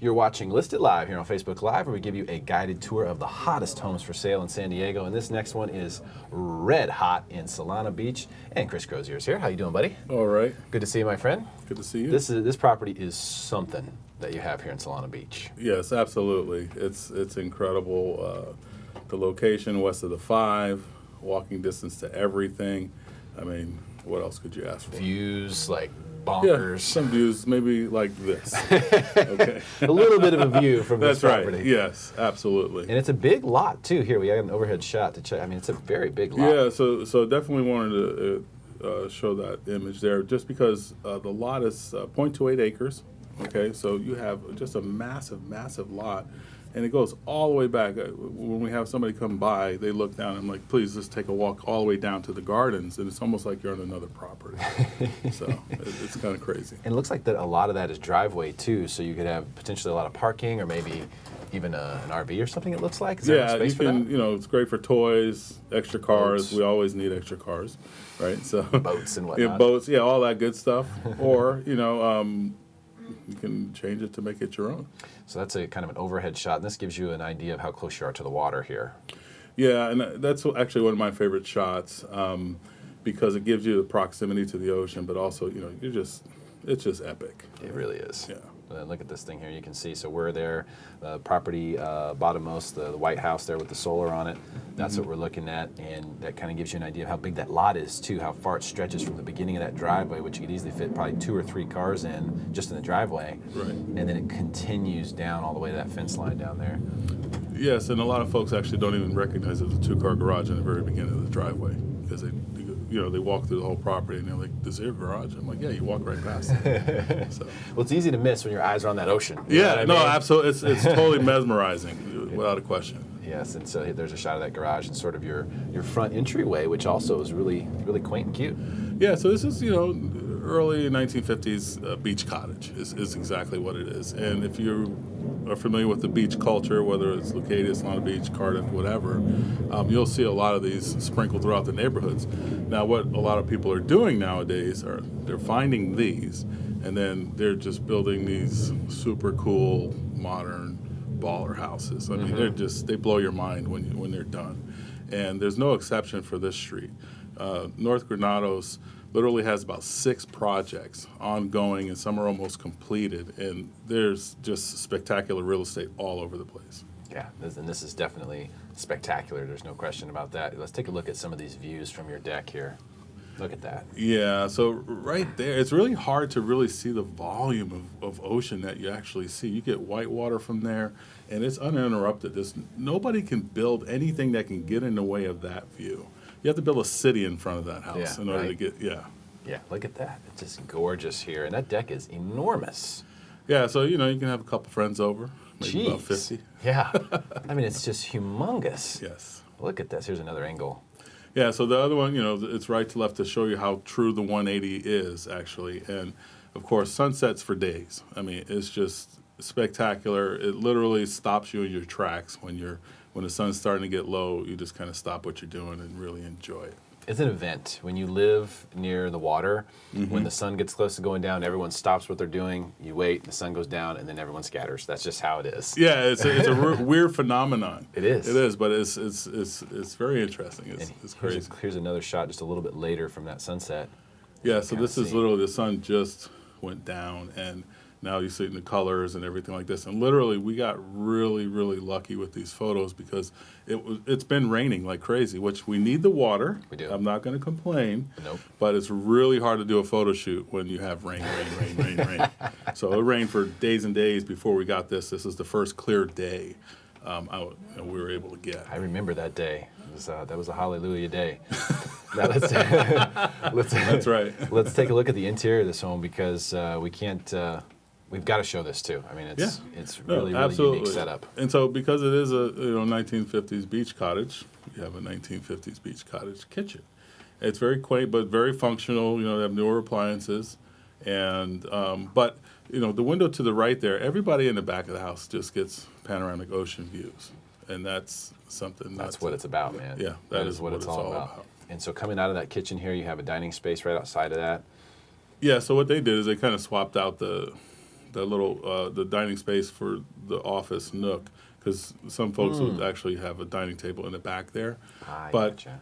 You're watching Listed Live here on Facebook Live, where we give you a guided tour of the hottest homes for sale in San Diego. And this next one is red hot in Solana Beach. And Chris Crozier is here. How you doing, buddy? All right. Good to see you, my friend. Good to see you. This property is something that you have here in Solana Beach. Yes, absolutely. It's incredible. The location west of the 5, walking distance to everything. I mean, what else could you ask for? Views like bonkers. Yeah, some views, maybe like this. Okay. A little bit of a view from this That's property. right. Yes, absolutely. And it's a big lot too. Here we have an overhead shot to check. I mean, it's a very big lot. Yeah, so definitely wanted to show that image there, just because the lot is 0.28 acres. Okay, so you have just a massive, massive lot. And it goes all the way back. When we have somebody come by, they look down and I'm like, please just take a walk all the way down to the gardens. And it's almost like you're on another property. So it's kind of crazy. And it looks like that a lot of that is driveway too, so you could have potentially a lot of parking or maybe even an RV or something, it looks like. Is there Yeah, space you for can, that? it's great for toys, extra cars. Boats. We always need extra cars, right? So Boats and whatnot. Yeah, boats, yeah, all that good stuff. Or, you can change it to make it your own. So that's a kind of an overhead shot, and this gives you an idea of how close you are to the water here. Yeah, and that's actually one of my favorite shots because it gives you the proximity to the ocean, but also, it's just epic. It really is. Yeah. And look at this thing here. You can see. So we're there, property bottommost, the White House there with the solar on it. That's what we're looking at, and that kind of gives you an idea of how big that lot is too. How far it stretches from the beginning of that driveway, which you could easily fit probably 2 or 3 cars in just in the driveway. Right. And then it continues down all the way to that fence line down there. Yes, and a lot of folks actually don't even recognize there's a 2-car garage in the very beginning of the driveway because they walk through the whole property and they're like, "This is your garage?" I'm like, "Yeah, you walk right past it." So. Well, it's easy to miss when your eyes are on that ocean. You know what I mean? Absolutely. It's totally mesmerizing, without a question. Yes, and so there's a shot of that garage and sort of your front entryway, which also is really, really quaint and cute. Yeah, so this is, early 1950s beach cottage is exactly what it is. And if you are familiar with the beach culture, whether it's Leucadia, Solana Beach, Cardiff, whatever, you'll see a lot of these sprinkled throughout the neighborhoods. Now, what a lot of people are doing nowadays are they're finding these, and then they're just building these super cool, modern baller houses. I mean, they blow your mind when they're done. And there's no exception for this street. North Granados literally has about 6 projects ongoing, and some are almost completed. And there's just spectacular real estate all over the place. Yeah, and this is definitely spectacular. There's no question about that. Let's take a look at some of these views from your deck here. Look at that. Yeah, so right there, it's really hard to really see the volume of ocean that you actually see. You get white water from there, and it's uninterrupted. Nobody can build anything that can get in the way of that view. You have to build a city in front of that house in order to get, Yeah, look at that. It's just gorgeous here, and that deck is enormous. Yeah, so, you can have a couple friends over, maybe about 50. Yeah. I mean, it's just humongous. Yes. Look at this. Here's another angle. Yeah, so the other one, it's right to left to show you how true the 180 is, actually. And, of course, sunsets for days. I mean, it's just spectacular. It literally stops you in your tracks when the sun's starting to get low. You just kind of stop what you're doing and really enjoy it. It's an event. When you live near the water, when the sun gets close to going down, everyone stops what they're doing. You wait, the sun goes down, and then everyone scatters. That's just how it is. Yeah, it's a weird phenomenon. It is. It is, but it's very interesting. It's crazy. Here's another shot just a little bit later from that sunset. Yeah, so this is literally the sun just went down, and now you see the colors and everything like this. And literally, we got really, really lucky with these photos because it's been raining like crazy, which we need the water. We do. I'm not going to complain. Nope. But it's really hard to do a photo shoot when you have rain. So it rained for days and days before we got this. This is the first clear day we were able to get. I remember that day. That was a hallelujah day. Now that's right. Let's take a look at the interior of this home because we've got to show this too. I mean, it's really unique setup. And so because it is a 1950s beach cottage, you have a 1950s beach cottage kitchen. It's very quaint but very functional. They have newer appliances, and but the window to the right there, everybody in the back of the house just gets panoramic ocean views, and that's something. That's what it's about, man. Yeah, that is what it's all about. And so coming out of that kitchen here, you have a dining space right outside of that. Yeah. So what they did is they kind of swapped out the the dining space for the office nook, because some folks would actually have a dining table in the back there. But Gotcha.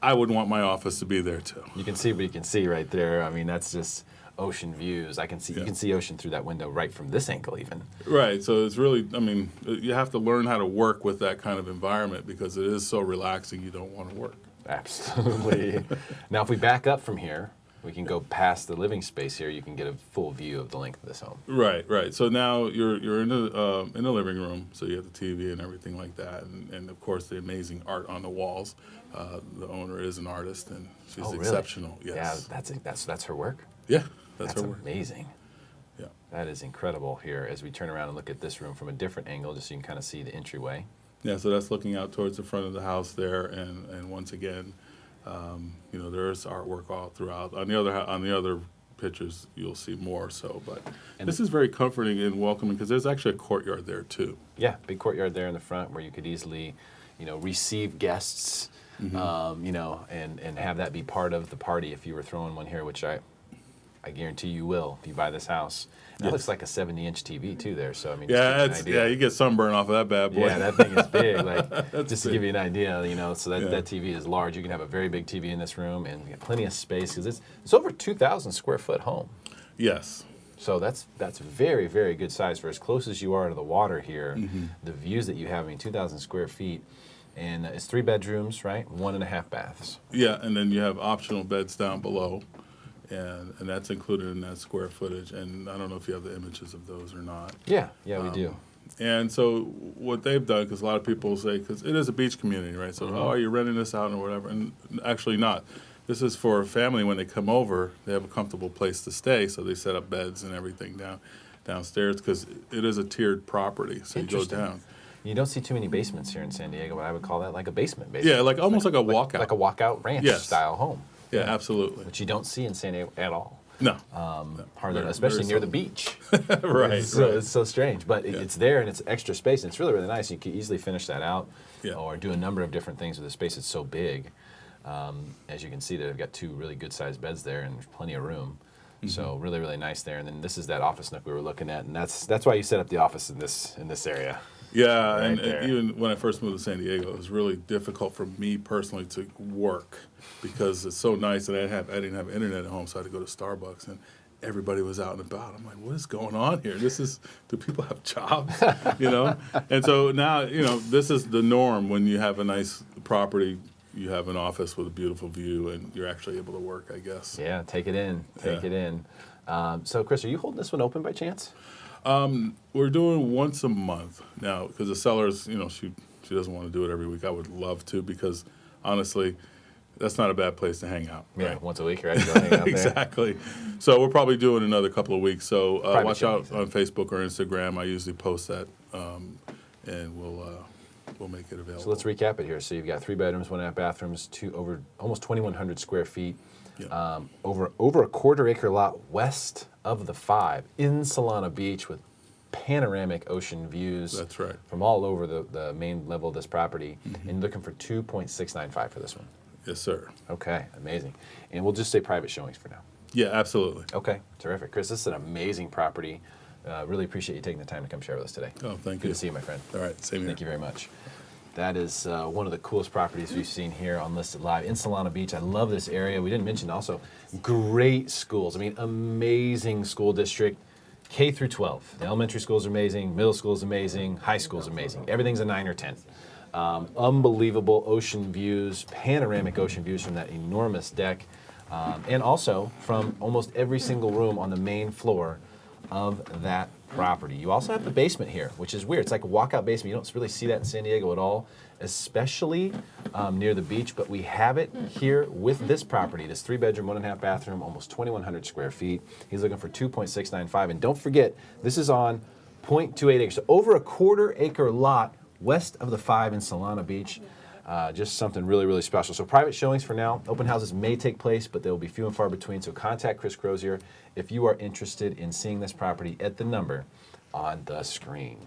I would want my office to be there too. You can see what you can see right there. I mean, that's just ocean views. You Yeah. can see ocean through that window right from this angle even. Right. So it's really, I mean, you have to learn how to work with that kind of environment because it is so relaxing. You don't want to work. Absolutely. Now, if we back up from here, we can go past the living space here. You can get a full view of the length of this home. Right. So now you're in the living room. So you have the TV and everything like that, and of course the amazing art on the walls. The owner is an artist, and she's Oh, really? exceptional. Yes. Yeah, that's her work. Yeah. That's her work. amazing. Yeah. That is incredible here as we turn around and look at this room from a different angle, just so you can kind of see the entryway. Yeah. So that's looking out towards the front of the house there, and once again, there's artwork all throughout. On the other pictures, you'll see more. So, but this is very comforting and welcoming because there's actually a courtyard there too. Yeah, big courtyard there in the front where you could easily, receive guests, and have that be part of the party if you were throwing one here, which I guarantee you will if you buy this house. And It looks like a 70-inch TV too there. So I mean, You get sunburn off of that bad boy. Yeah, that thing is big. Like just to big. give you an idea, so that TV is large. You can have a very big TV in this room and you get plenty of space because it's over 2,000 square foot home. Yes. So that's very, very good size for as close as you are to the water here. The views that you have, 2,000 square feet. And it's 3 bedrooms, right? 1.5 baths. Yeah, and then you have optional beds down below, and that's included in that square footage. And I don't know if you have the images of those or not. Yeah, we do. And so what they've done, because a lot of people say, because it is a beach community, right? So, are you renting this out or whatever? And actually not. This is for a family when they come over. They have a comfortable place to stay, so they set up beds and everything downstairs because it is a tiered property. So you go down. You don't see too many basements here in San Diego, but I would call that like a basement. Yeah, like almost like a walkout. Like a walkout ranch style home. Yeah, absolutely. Which you don't see in San Diego at all. No. Hardly, especially near the beach. Right. It's so strange, but it's there and it's extra space. And it's really, really nice. You can easily finish that out or do a number of different things with the space. It's so big. As you can see, they've got 2 really good-sized beds there and there's plenty of room. So really, really nice there. And then this is that office nook we were looking at, and that's why you set up the office in this area. Yeah, Right and there. even when I first moved to San Diego, it was really difficult for me personally to work because it's so nice, and I didn't have internet at home, so I had to go to Starbucks, and everybody was out and about. I'm like, what is going on here? Do people have jobs? And so now, this is the norm when you have a nice property. You have an office with a beautiful view, and you're actually able to work, I guess. Yeah, take it in. So, Chris, are you holding this one open by chance? We're doing once a month now because the sellers, she doesn't want to do it every week. I would love to because, honestly, that's not a bad place to hang out. Yeah, right? once a week, right? Go hang out there. Exactly. So we're probably doing another couple of weeks. So watch showings, out on Facebook or Instagram. I usually post that, and we'll make it available. So let's recap it here. So you've got 3 bedrooms, 1.5 bathrooms, over almost 2,100 square feet, over a quarter-acre lot west of the 5 in Solana Beach with panoramic ocean views. That's right. From all over the main level of this property, and you're looking for $2.695 for this one. Yes, sir. Okay, amazing. And we'll just say private showings for now. Yeah, absolutely. Okay, terrific. Chris, this is an amazing property. Really appreciate you taking the time to come share with us today. Oh, thank Good you. to see you, my friend. All right, same here. Thank you very much. That is one of the coolest properties we've seen here on Listed Live in Solana Beach. I love this area. We didn't mention also great schools. Amazing school district, K through 12. The elementary school is amazing, middle school is amazing, high school is amazing. Everything's a 9 or 10. Unbelievable ocean views, panoramic ocean views from that enormous deck, and also from almost every single room on the main floor of that property. You also have the basement here, which is weird. It's like a walkout basement. You don't really see that in San Diego at all, especially near the beach, but we have it here with this property, this 3-bedroom, 1.5 bathroom, almost 2,100 square feet. He's looking for $2.695, and don't forget, this is on 0.28 acres, so over a quarter-acre lot west of the 5 in Solana Beach. Just something really, really special. So private showings for now. Open houses may take place, but they will be few and far between. So contact Chris Crozier if you are interested in seeing this property at the number on the screen.